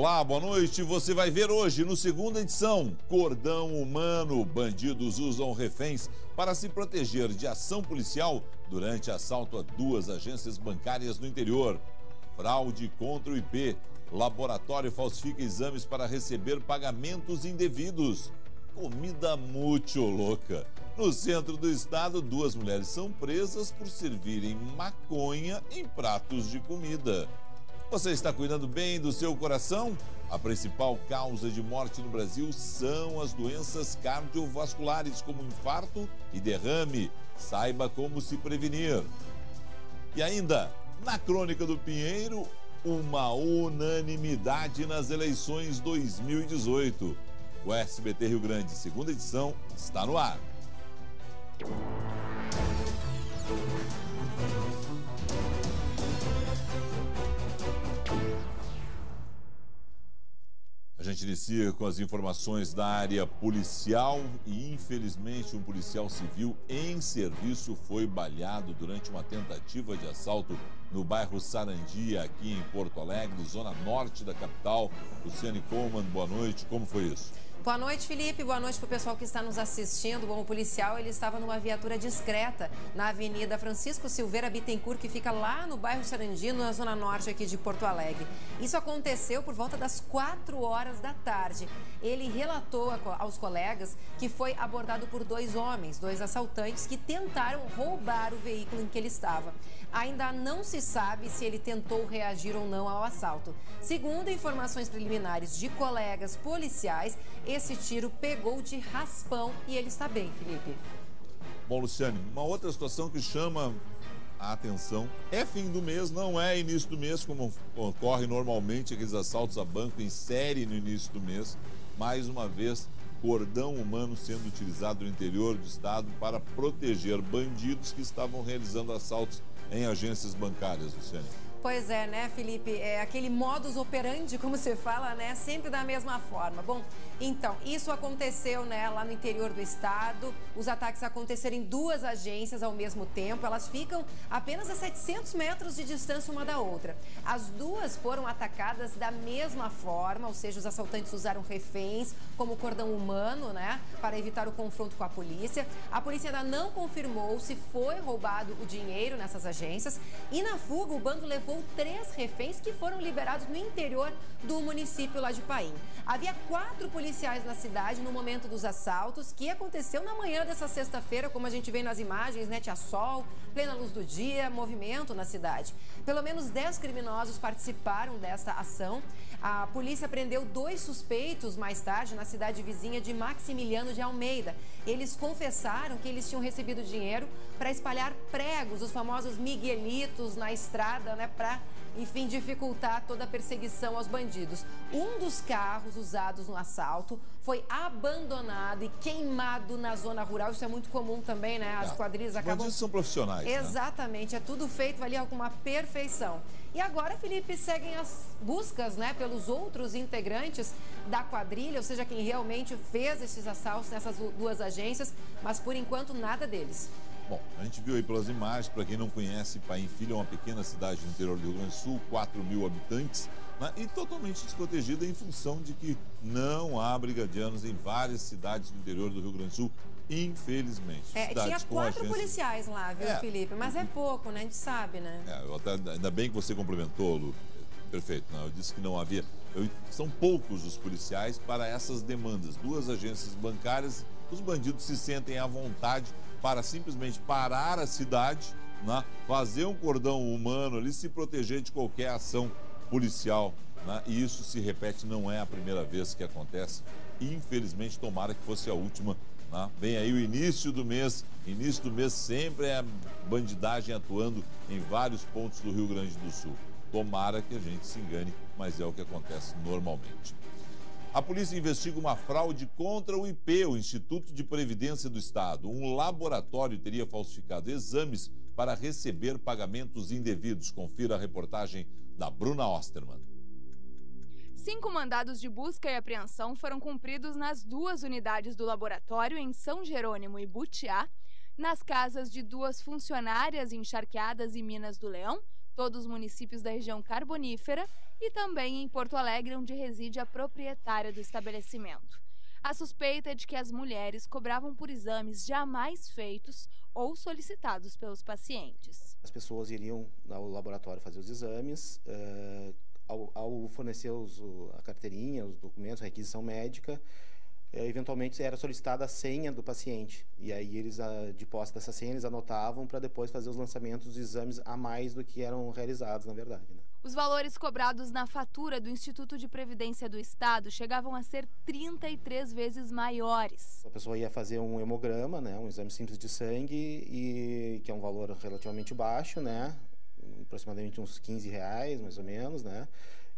Olá, boa noite. Você vai ver hoje no segunda edição, Cordão Humano. Bandidos usam reféns para se proteger de ação policial durante assalto a 2 agências bancárias no interior. Fraude contra o IP. Laboratório falsifica exames para receber pagamentos indevidos. Comida muito louca. No centro do estado, 2 mulheres são presas por servirem maconha em pratos de comida. Você está cuidando bem do seu coração? A principal causa de morte no Brasil são as doenças cardiovasculares, como infarto e derrame. Saiba como se prevenir. E ainda, na Crônica do Pinheiro, uma unanimidade nas eleições 2018. O SBT Rio Grande, segunda edição, está no ar. A gente inicia com as informações da área policial e, infelizmente, um policial civil em serviço foi baleado durante uma tentativa de assalto no bairro Sarandia, aqui em Porto Alegre, zona norte da capital. Luciane Coleman, boa noite. Como foi isso? Boa noite, Felipe. Boa noite para o pessoal que está nos assistindo. Bom, o policial ele estava numa viatura discreta na Avenida Francisco Silveira Bittencourt, que fica lá no bairro Sarandi, na zona norte aqui de Porto Alegre. Isso aconteceu por volta das 4 horas da tarde. Ele relatou aos colegas que foi abordado por 2 homens, 2 assaltantes, que tentaram roubar o veículo em que ele estava. Ainda não se sabe se ele tentou reagir ou não ao assalto. Segundo informações preliminares de colegas policiais, esse tiro pegou de raspão e ele está bem, Felipe. Bom, Luciane, uma outra situação que chama a atenção é fim do mês, não é início do mês, como ocorre normalmente aqueles assaltos a banco em série no início do mês. Mais uma vez, cordão humano sendo utilizado no interior do estado para proteger bandidos que estavam realizando assaltos em agências bancárias, Luciane. Pois é, né, Felipe? É aquele modus operandi, como você fala, né? Sempre da mesma forma. Bom, então, isso aconteceu, né, lá no interior do estado. Os ataques aconteceram em 2 agências ao mesmo tempo. Elas ficam apenas a 700 metros de distância uma da outra. As 2 foram atacadas da mesma forma, ou seja, os assaltantes usaram reféns como cordão humano, né, para evitar o confronto com a polícia. A polícia ainda não confirmou se foi roubado o dinheiro nessas agências. E na fuga, o bando levou 3 reféns que foram liberados no interior do município lá de Paim. Havia 4 policiais na cidade no momento dos assaltos, que aconteceu na manhã dessa sexta-feira, como a gente vê nas imagens, né? Tinha sol, plena luz do dia, movimento na cidade. Pelo menos 10 criminosos participaram desta ação. A polícia prendeu 2 suspeitos mais tarde na cidade vizinha de Maximiliano de Almeida. Eles confessaram que eles tinham recebido dinheiro para espalhar pregos, os famosos miguelitos na estrada, né, para, enfim, dificultar toda a perseguição aos bandidos. Um dos carros usados no assalto foi abandonado e queimado na zona rural. Isso é muito comum também, né? As quadrilhas acabam... Os bandidos são profissionais, Exatamente, né? É tudo feito ali com uma perfeição. E agora, Felipe, seguem as buscas, né, pelos outros integrantes da quadrilha, ou seja, quem realmente fez esses assaltos nessas 2 agências, mas por enquanto nada deles. Bom, a gente viu aí pelas imagens, para quem não conhece, Paim Filho é uma pequena cidade no interior do Rio Grande do Sul, 4.000 habitantes, né, e totalmente desprotegida em função de que não há brigadianos em várias cidades do interior do Rio Grande do Sul, infelizmente. Tinha 4 policiais lá, viu, Felipe? Mas é pouco, né? A gente sabe, né? Ainda bem que você complementou, Lu. Perfeito. Não, eu disse que não havia... São poucos os policiais para essas demandas. 2 agências bancárias, os bandidos se sentem à vontade para simplesmente parar a cidade, né, fazer um cordão humano ali, se proteger de qualquer ação policial. Né, e isso se repete, não é a primeira vez que acontece. Infelizmente, tomara que fosse a última. Né? Vem aí o início do mês. Início do mês sempre é a bandidagem atuando em vários pontos do Rio Grande do Sul. Tomara que a gente se engane, mas é o que acontece normalmente. A polícia investiga uma fraude contra o IP, o Instituto de Previdência do Estado. Um laboratório teria falsificado exames para receber pagamentos indevidos. Confira a reportagem da Bruna Osterman. 5 mandados de busca e apreensão foram cumpridos nas 2 unidades do laboratório em São Jerônimo e Butiá, nas casas de 2 funcionárias encharqueadas em Minas do Leão, todos os municípios da região carbonífera e também em Porto Alegre, onde reside a proprietária do estabelecimento. A suspeita é de que as mulheres cobravam por exames jamais feitos ou solicitados pelos pacientes. As pessoas iriam ao laboratório fazer os exames, ao fornecer a carteirinha, os documentos, a requisição médica, eventualmente era solicitada a senha do paciente. E aí eles, de posse dessa senha, eles anotavam para depois fazer os lançamentos dos exames a mais do que eram realizados, na verdade, né? Os valores cobrados na fatura do Instituto de Previdência do Estado chegavam a ser 33 vezes maiores. A pessoa ia fazer um hemograma, né, um exame simples de sangue, que é um valor relativamente baixo, né, aproximadamente uns R$15, mais ou menos, né,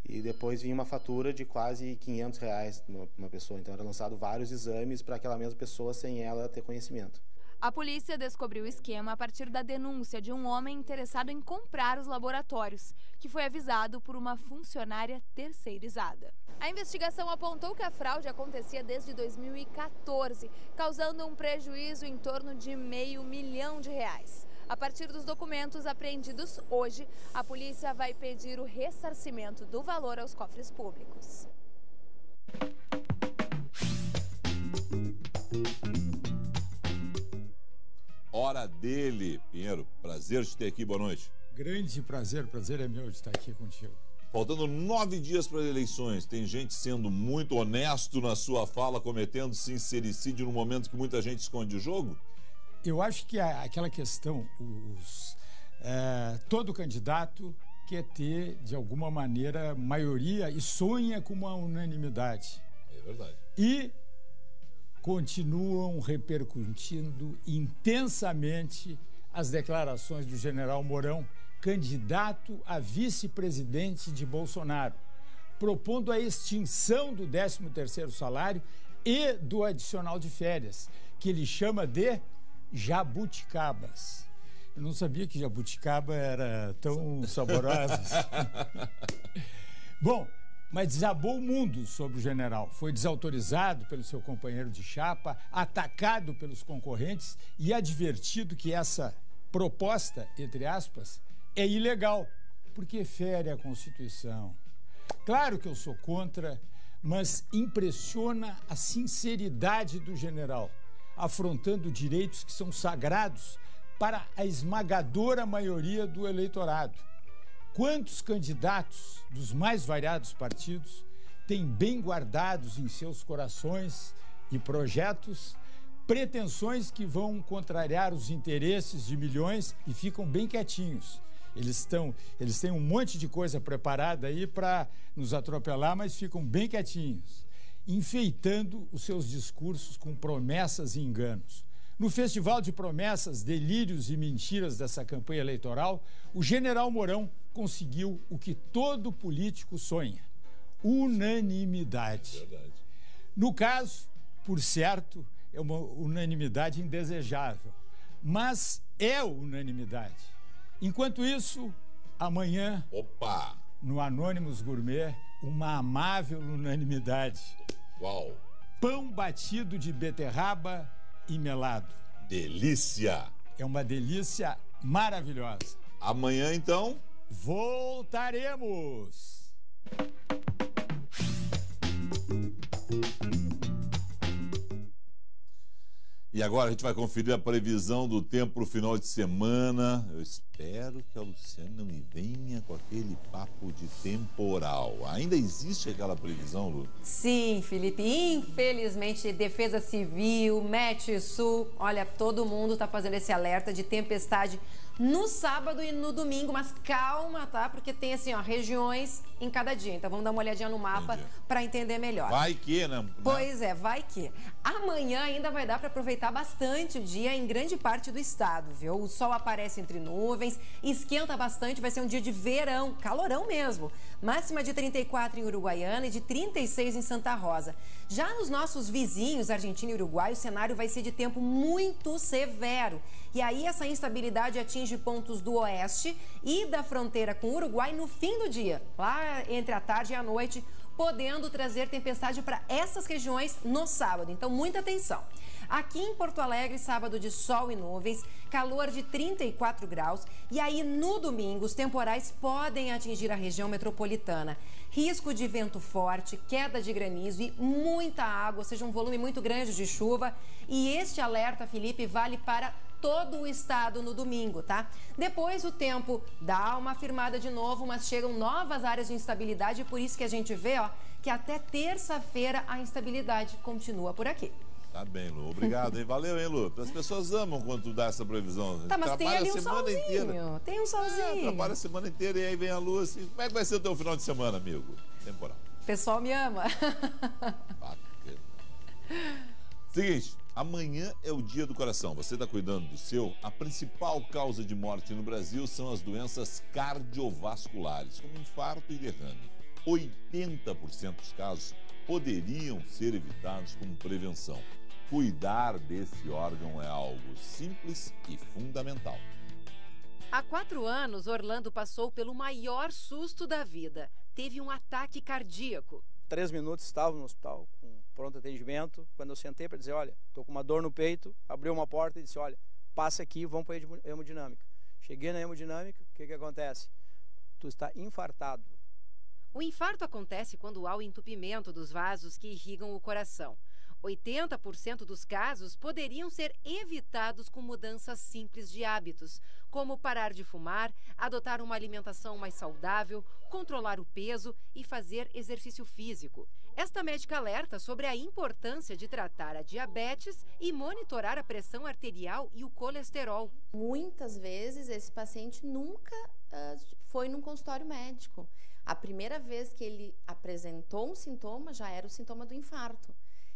e depois vinha uma fatura de quase R$500 uma pessoa. Então era lançado vários exames para aquela mesma pessoa sem ela ter conhecimento. A polícia descobriu o esquema a partir da denúncia de um homem interessado em comprar os laboratórios, que foi avisado por uma funcionária terceirizada. A investigação apontou que a fraude acontecia desde 2014, causando um prejuízo em torno de R$500 milhão. A partir dos documentos apreendidos hoje, a polícia vai pedir o ressarcimento do valor aos cofres públicos. Hora dele. Pinheiro, prazer te ter aqui, boa noite. Grande prazer é meu de estar aqui contigo. Faltando 9 dias para as eleições, tem gente sendo muito honesto na sua fala, cometendo sincericídio no momento que muita gente esconde o jogo? Eu acho que aquela questão, todo candidato quer ter, de alguma maneira, maioria e sonha com uma unanimidade. É verdade. E continuam repercutindo intensamente as declarações do general Mourão, candidato a vice-presidente de Bolsonaro, propondo a extinção do 13º salário e do adicional de férias, que ele chama de jabuticabas. Eu não sabia que jabuticaba era tão saborosa. Bom, mas desabou o mundo sobre o general. Foi desautorizado pelo seu companheiro de chapa, atacado pelos concorrentes e advertido que essa proposta, entre aspas, é ilegal, porque fere a Constituição. Claro que eu sou contra, mas impressiona a sinceridade do general, afrontando direitos que são sagrados para a esmagadora maioria do eleitorado. Quantos candidatos dos mais variados partidos têm bem guardados em seus corações e projetos pretensões que vão contrariar os interesses de milhões e ficam bem quietinhos? Eles têm um monte de coisa preparada aí para nos atropelar, mas ficam bem quietinhos, enfeitando os seus discursos com promessas e enganos. No festival de promessas, delírios e mentiras dessa campanha eleitoral, o general Mourão conseguiu o que todo político sonha: unanimidade. Verdade. No caso, por certo, é uma unanimidade indesejável, mas é unanimidade. Enquanto isso, amanhã, Opa! no Anônimos Gourmet, uma amável unanimidade. Uau! Pão batido de beterraba e melado. Delícia! É uma delícia maravilhosa. Amanhã, então... Voltaremos! E agora a gente vai conferir a previsão do tempo para o final de semana. Eu espero que a Luciana não me venha com aquele papo de temporal. Ainda existe aquela previsão, Lu? Sim, Felipe. Infelizmente, Defesa Civil, Metsul, olha, todo mundo está fazendo esse alerta de tempestade no sábado e no domingo, mas calma, tá? Porque tem assim, ó, regiões em cada dia. Então vamos dar uma olhadinha no mapa para entender melhor. Vai que, né? Pois é, vai que. Amanhã ainda vai dar para aproveitar bastante o dia em grande parte do estado, viu? O sol aparece entre nuvens, esquenta bastante, vai ser um dia de verão, calorão mesmo. Máxima de 34 em Uruguaiana e de 36 em Santa Rosa. Já nos nossos vizinhos, Argentina e Uruguai, o cenário vai ser de tempo muito severo. E aí essa instabilidade atinge pontos do oeste e da fronteira com o Uruguai no fim do dia, lá entre a tarde e a noite, podendo trazer tempestade para essas regiões no sábado. Então, muita atenção. Aqui em Porto Alegre, sábado de sol e nuvens, calor de 34 graus. E aí, no domingo, os temporais podem atingir a região metropolitana. Risco de vento forte, queda de granizo e muita água, ou seja, um volume muito grande de chuva. E este alerta, Felipe, vale para todo o estado no domingo, tá? Depois o tempo dá uma firmada de novo, mas chegam novas áreas de instabilidade e por isso que a gente vê, ó, que até terça-feira a instabilidade continua por aqui. Tá bem, Lu. Obrigado, hein? Valeu, hein, Lu? As pessoas amam quando tu dá essa previsão. Tá, mas tem ali um solzinho. Inteira. Tem um solzinho. Trabalha a semana inteira e aí vem a Lu assim. Como é que vai ser o teu final de semana, amigo? Temporal. O pessoal me ama. Seguinte, amanhã é o Dia do Coração. Você está cuidando do seu? A principal causa de morte no Brasil são as doenças cardiovasculares, como infarto e derrame. 80% dos casos poderiam ser evitados com prevenção. Cuidar desse órgão é algo simples e fundamental. Há 4 anos, Orlando passou pelo maior susto da vida. Teve um ataque cardíaco. 3 minutos estava no hospital com pronto atendimento. Quando eu sentei para dizer, olha, estou com uma dor no peito, abriu uma porta e disse, olha, passa aqui, vamos para a hemodinâmica. Cheguei na hemodinâmica, o que acontece? Tu está infartado. O infarto acontece quando há o entupimento dos vasos que irrigam o coração. 80% dos casos poderiam ser evitados com mudanças simples de hábitos, como parar de fumar, adotar uma alimentação mais saudável, controlar o peso e fazer exercício físico. Esta médica alerta sobre a importância de tratar a diabetes e monitorar a pressão arterial e o colesterol. Muitas vezes esse paciente nunca foi num consultório médico. A primeira vez que ele apresentou um sintoma já era o sintoma do infarto.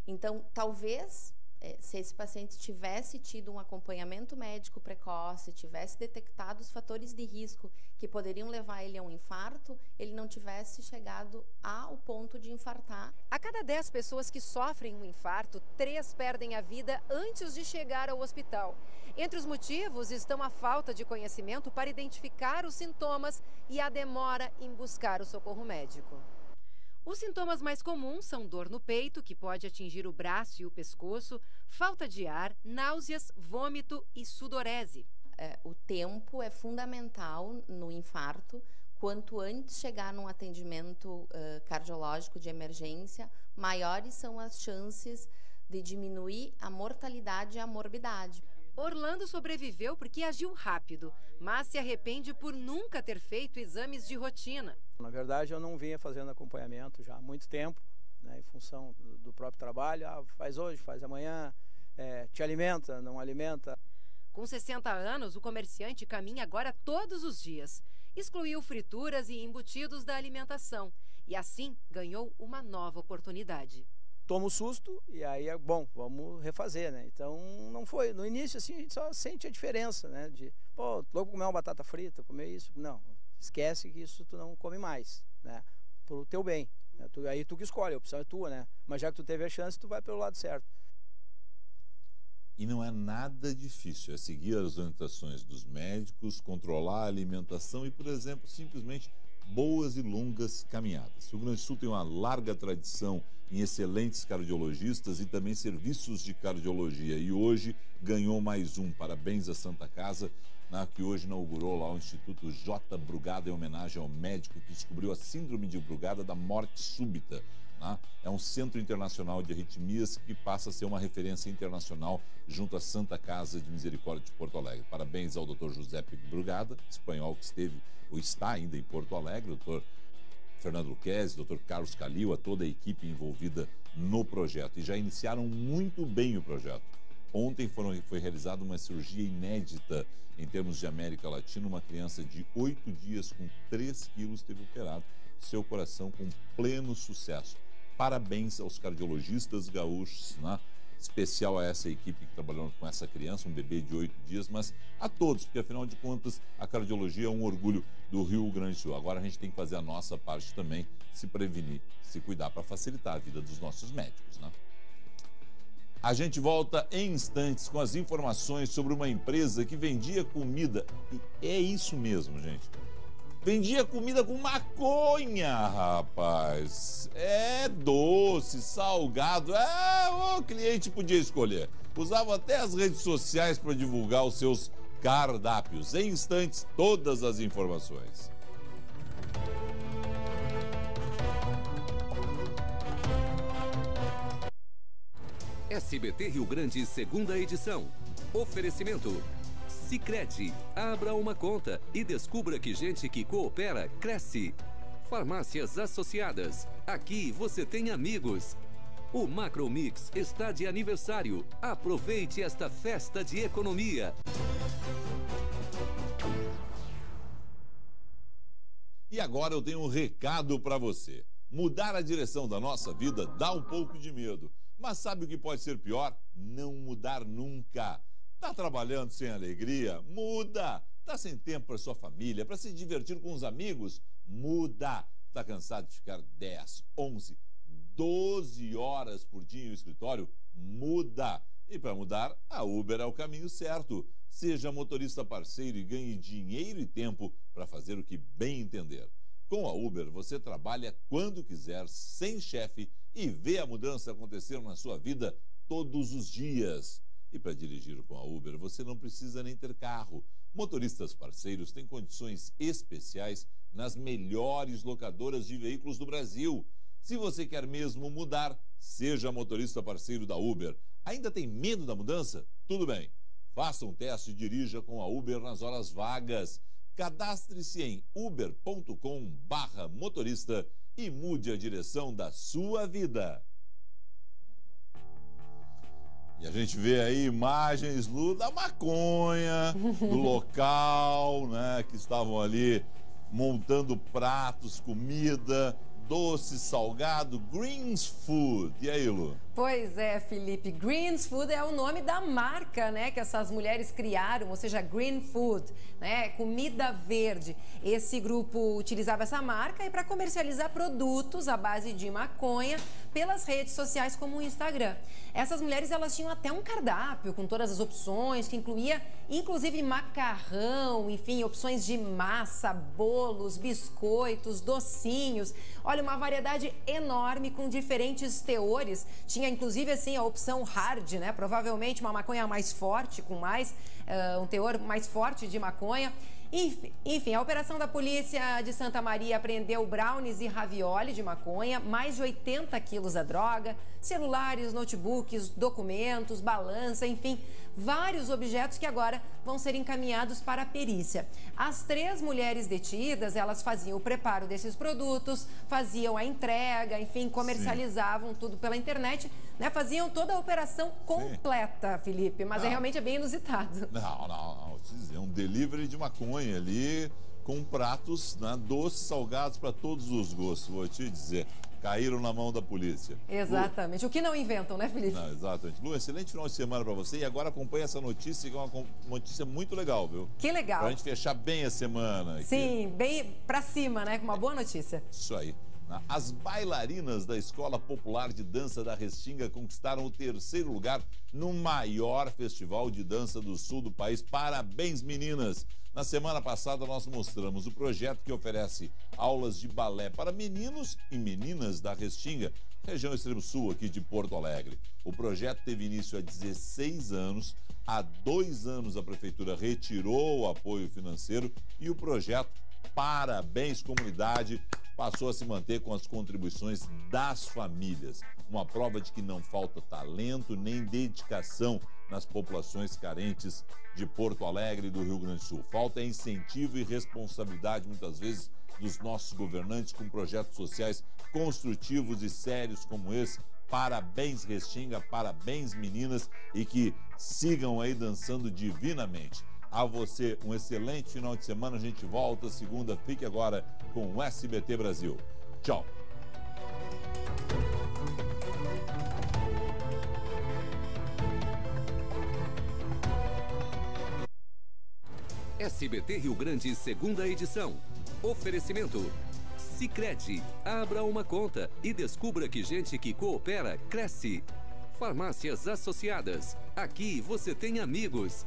Então, talvez, se esse paciente tivesse tido um acompanhamento médico precoce, tivesse detectado os fatores de risco que poderiam levar ele a um infarto, ele não tivesse chegado ao ponto de infartar. A cada 10 pessoas que sofrem um infarto, 3 perdem a vida antes de chegar ao hospital. Entre os motivos estão a falta de conhecimento para identificar os sintomas e a demora em buscar o socorro médico. Os sintomas mais comuns são dor no peito, que pode atingir o braço e o pescoço, falta de ar, náuseas, vômito e sudorese. O tempo é fundamental no infarto. Quanto antes chegar num atendimento cardiológico de emergência, maiores são as chances de diminuir a mortalidade e a morbidade. Orlando sobreviveu porque agiu rápido, mas se arrepende por nunca ter feito exames de rotina. Na verdade, eu não vinha fazendo acompanhamento já há muito tempo, né, em função do próprio trabalho. Faz hoje, faz amanhã, te alimenta, não alimenta. Com 60 anos, o comerciante caminha agora todos os dias. Excluiu frituras e embutidos da alimentação e assim ganhou uma nova oportunidade. Toma um susto e aí é bom, vamos refazer, né? Então não foi, no início assim a gente só sente a diferença, né? De, pô, logo comer uma batata frita, comer isso, não, esquece que isso tu não come mais, né? Pro teu bem, né? Aí tu que escolhe, a opção é tua, né? Mas já que tu teve a chance, tu vai pelo lado certo. E não é nada difícil, é seguir as orientações dos médicos, controlar a alimentação e, por exemplo, simplesmente boas e longas caminhadas. O Rio Grande do Sul tem uma larga tradição em excelentes cardiologistas e também serviços de cardiologia. E hoje ganhou mais um. Parabéns à Santa Casa, que hoje inaugurou lá o Instituto J. Brugada, em homenagem ao médico que descobriu a síndrome de Brugada da morte súbita. É um centro internacional de arritmias que passa a ser uma referência internacional junto à Santa Casa de Misericórdia de Porto Alegre. Parabéns ao Dr. Giuseppe Brugada, espanhol que esteve ou está ainda em Porto Alegre, Dr. Fernando Luquezzi, Dr. Carlos Calil, a toda a equipe envolvida no projeto. E já iniciaram muito bem o projeto. Ontem foi realizada uma cirurgia inédita em termos de América Latina. Uma criança de 8 dias com 3 quilos teve operado seu coração com pleno sucesso. Parabéns aos cardiologistas gaúchos, especial a essa equipe que trabalhou com essa criança, um bebê de 8 dias, mas a todos, porque afinal de contas a cardiologia é um orgulho do Rio Grande do Sul. Agora a gente tem que fazer a nossa parte também, se prevenir, se cuidar para facilitar a vida dos nossos médicos, A gente volta em instantes com as informações sobre uma empresa que vendia comida. E é isso mesmo, gente. Vendia comida com maconha, rapaz. É doce, salgado. O cliente podia escolher. Usava até as redes sociais para divulgar os seus cardápios. Em instantes, todas as informações. SBT Rio Grande, segunda edição. Oferecimento. Sicredi, abra uma conta e descubra que gente que coopera, cresce. Farmácias Associadas, aqui você tem amigos. O Macro Mix está de aniversário. Aproveite esta festa de economia. E agora eu tenho um recado para você. Mudar a direção da nossa vida dá um pouco de medo. Mas sabe o que pode ser pior? Não mudar nunca. Tá trabalhando sem alegria? Muda! Tá sem tempo para sua família, para se divertir com os amigos? Muda! Tá cansado de ficar 10, 11, 12 horas por dia no escritório? Muda! E para mudar, a Uber é o caminho certo. Seja motorista parceiro e ganhe dinheiro e tempo para fazer o que bem entender. Com a Uber, você trabalha quando quiser, sem chefe, e vê a mudança acontecer na sua vida todos os dias. E para dirigir com a Uber, você não precisa nem ter carro. Motoristas parceiros têm condições especiais nas melhores locadoras de veículos do Brasil. Se você quer mesmo mudar, seja motorista parceiro da Uber. Ainda tem medo da mudança? Tudo bem. Faça um teste e dirija com a Uber nas horas vagas. Cadastre-se em uber.com/motorista e mude a direção da sua vida. E a gente vê aí imagens, Lu, da maconha, do local, né, que estavam ali montando pratos, comida, doce, salgado, Greens Food. E aí, Lu? Pois é, Felipe, Greens Food é o nome da marca, né, que essas mulheres criaram, ou seja, Green Food, né, comida verde. Esse grupo utilizava essa marca para comercializar produtos à base de maconha pelas redes sociais como o Instagram. Essas mulheres, elas tinham até um cardápio com todas as opções, que incluía inclusive macarrão, enfim, opções de massa, bolos, biscoitos, docinhos. Olha, uma variedade enorme com diferentes teores. Tinha inclusive assim a opção hard, né? Provavelmente uma maconha mais forte, com mais um teor mais forte de maconha. Enfim, a operação da polícia de Santa Maria apreendeu brownies e ravioli de maconha, mais de 80 quilos da droga, celulares, notebooks, documentos, balança, enfim, vários objetos que agora vão ser encaminhados para a perícia. As 3 mulheres detidas, elas faziam o preparo desses produtos, faziam a entrega, enfim, comercializavam tudo pela internet, né? Faziam toda a operação completa, Felipe, mas realmente é bem inusitado. Não. É um delivery de maconha ali, com pratos, né, doces, salgados para todos os gostos, vou te dizer. Caíram na mão da polícia. Exatamente. Lu... O que não inventam, né, Felipe? Não, exatamente. Lu, excelente final de semana para você. E agora acompanha essa notícia, que é uma notícia muito legal, viu? Que legal. Pra gente fechar bem a semana. Sim, bem pra cima, né? Com uma boa notícia. Isso aí. As bailarinas da Escola Popular de Dança da Restinga conquistaram o 3º lugar no maior festival de dança do sul do país. Parabéns, meninas! Na semana passada nós mostramos o projeto que oferece aulas de balé para meninos e meninas da Restinga, região extremo sul aqui de Porto Alegre. O projeto teve início há 16 anos. Há 2 anos a prefeitura retirou o apoio financeiro e o projeto Parabéns Comunidade passou a se manter com as contribuições das famílias. Uma prova de que não falta talento nem dedicação nas populações carentes de Porto Alegre e do Rio Grande do Sul. Falta incentivo e responsabilidade, muitas vezes, dos nossos governantes com projetos sociais construtivos e sérios como esse. Parabéns, Restinga, parabéns, meninas, e que sigam aí dançando divinamente. A você, um excelente final de semana. A gente volta segunda. Fique agora com o SBT Brasil. Tchau. SBT Rio Grande, segunda edição. Oferecimento. Sicredi, abra uma conta e descubra que gente que coopera, cresce. Farmácias Associadas, aqui você tem amigos.